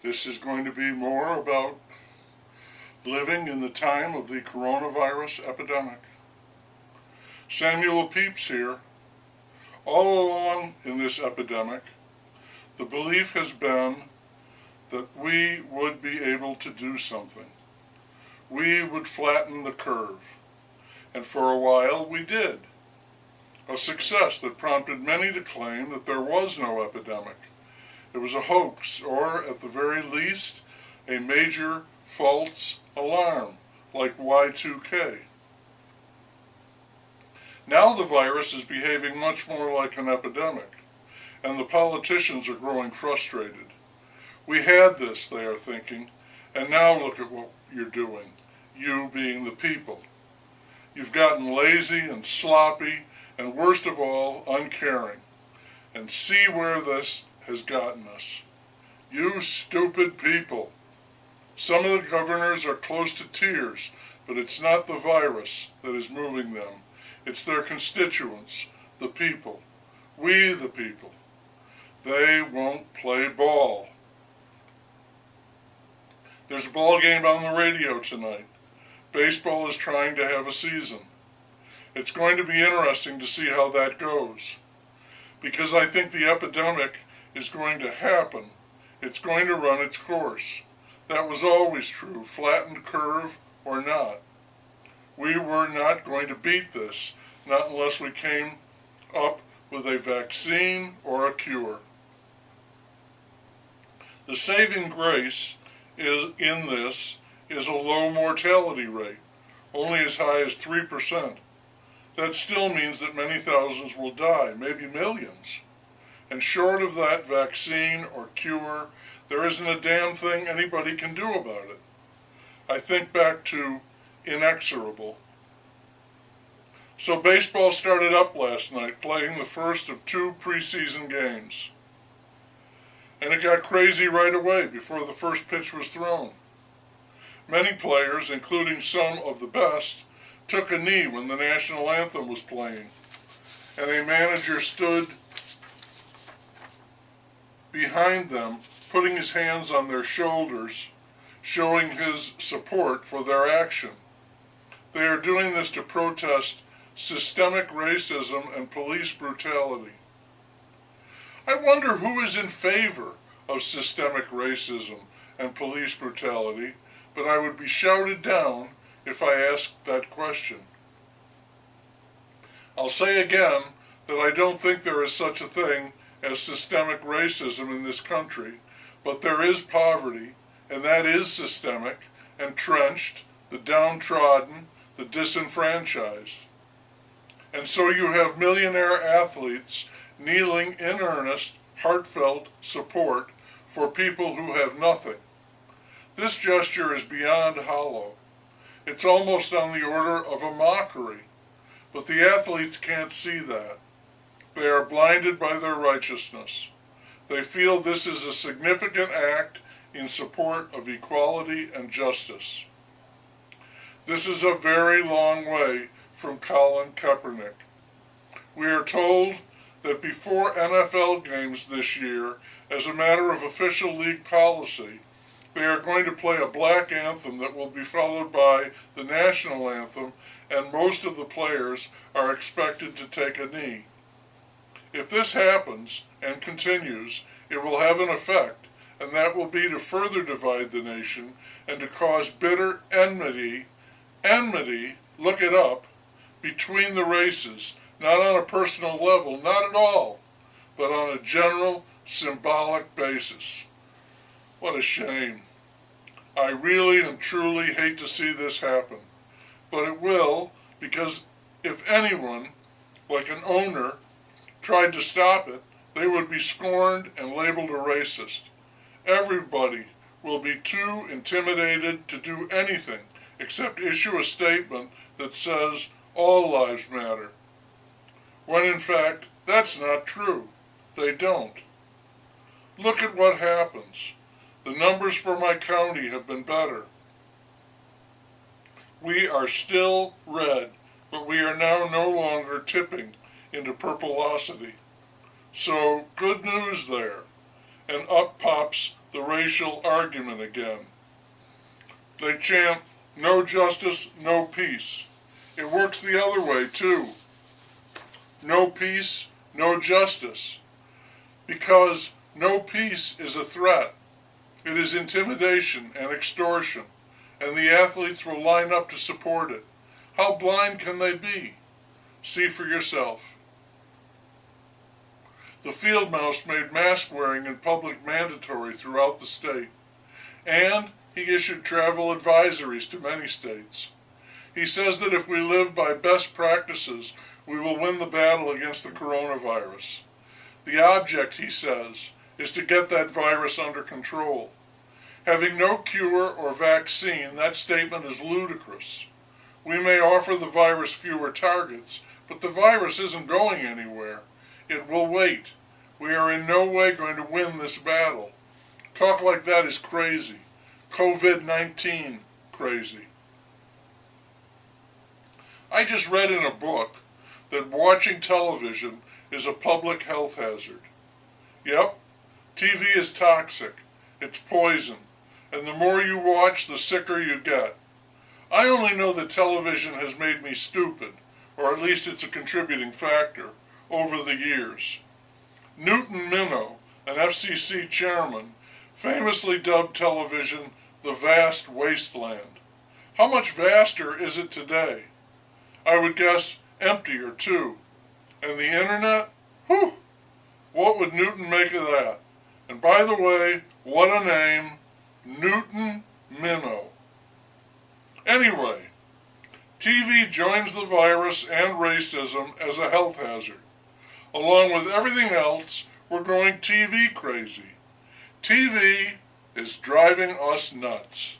This is going to be more about living in the time of the coronavirus epidemic. Samuel Pepys here. All along in this epidemic, the belief has been that we would be able to do something. We would flatten the curve. And for a while we did. A success that prompted many to claim that there was no epidemic. It was a hoax, or at the very least, a major false alarm, like Y2K. Now the virus is behaving much more like an epidemic, and the politicians are growing frustrated. We had this, they are thinking, and now look at what you're doing, you being the people. You've gotten lazy and sloppy, and worst of all, uncaring. And see where this has gotten us. You stupid people. Some of the governors are close to tears, but it's not the virus that is moving them. It's their constituents, the people. We, the people. They won't play ball. There's a ball game on the radio tonight. Baseball is trying to have a season. It's going to be interesting to see how that goes. Because I think the epidemic is going to happen. It's going to run its course. That was always true, flattened curve or not. We were not going to beat this, not unless we came up with a vaccine or a cure. The saving grace in this is a low mortality rate, only as high as 3%. That still means that many thousands will die, maybe millions. And short of that vaccine or cure, there isn't a damn thing anybody can do about it. I think back to inexorable. So baseball started up last night, playing the first of 2 preseason games. And it got crazy right away before the first pitch was thrown. Many players, including some of the best, took a knee when the national anthem was playing, and a manager stood behind them, putting his hands on their shoulders, showing his support for their action. They are doing this to protest systemic racism and police brutality. I wonder who is in favor of systemic racism and police brutality, but I would be shouted down if I asked that question. I'll say again that I don't think there is such a thing as systemic racism in this country, but there is poverty, and that is systemic, entrenched, the downtrodden, the disenfranchised. And so you have millionaire athletes kneeling in earnest, heartfelt support for people who have nothing. This gesture is beyond hollow. It's almost on the order of a mockery, but the athletes can't see that. They are blinded by their righteousness. They feel this is a significant act in support of equality and justice. This is a very long way from Colin Kaepernick. We are told that before NFL games this year, as a matter of official league policy, they are going to play a black anthem that will be followed by the national anthem, and most of the players are expected to take a knee. If this happens and continues, it will have an effect, and that will be to further divide the nation and to cause bitter enmity, look it up, between the races, not on a personal level, not at all, but on a general, symbolic basis. What a shame. I really and truly hate to see this happen, but it will, because if anyone, like an owner, tried to stop it, they would be scorned and labeled a racist. Everybody will be too intimidated to do anything except issue a statement that says all lives matter, when in fact that's not true. They don't. Look at what happens. The numbers for my county have been better. We are still red, but we are now no longer tipping into purplosity. So good news there. And up pops the racial argument again. They chant, no justice, no peace. It works the other way, too. No peace, no justice. Because no peace is a threat. It is intimidation and extortion, and the athletes will line up to support it. How blind can they be? See for yourself. The field mouse made mask wearing in public mandatory throughout the state, and he issued travel advisories to many states. He says that if we live by best practices, we will win the battle against the coronavirus. The object, he says, is to get that virus under control. Having no cure or vaccine, that statement is ludicrous. We may offer the virus fewer targets, but the virus isn't going anywhere. It will wait. We are in no way going to win this battle. Talk like that is crazy. COVID-19 crazy. I just read in a book that watching television is a public health hazard. Yep, TV is toxic. It's poison. And the more you watch, the sicker you get. I only know that television has made me stupid, or at least it's a contributing factor, over the years. Newton Minow, an FCC chairman, famously dubbed television the vast wasteland. How much vaster is it today? I would guess emptier too. And the internet? Whew! What would Newton make of that? And by the way, what a name, Newton Minow. Anyway, TV joins the virus and racism as a health hazard. Along with everything else, we're going TV crazy. TV is driving us nuts.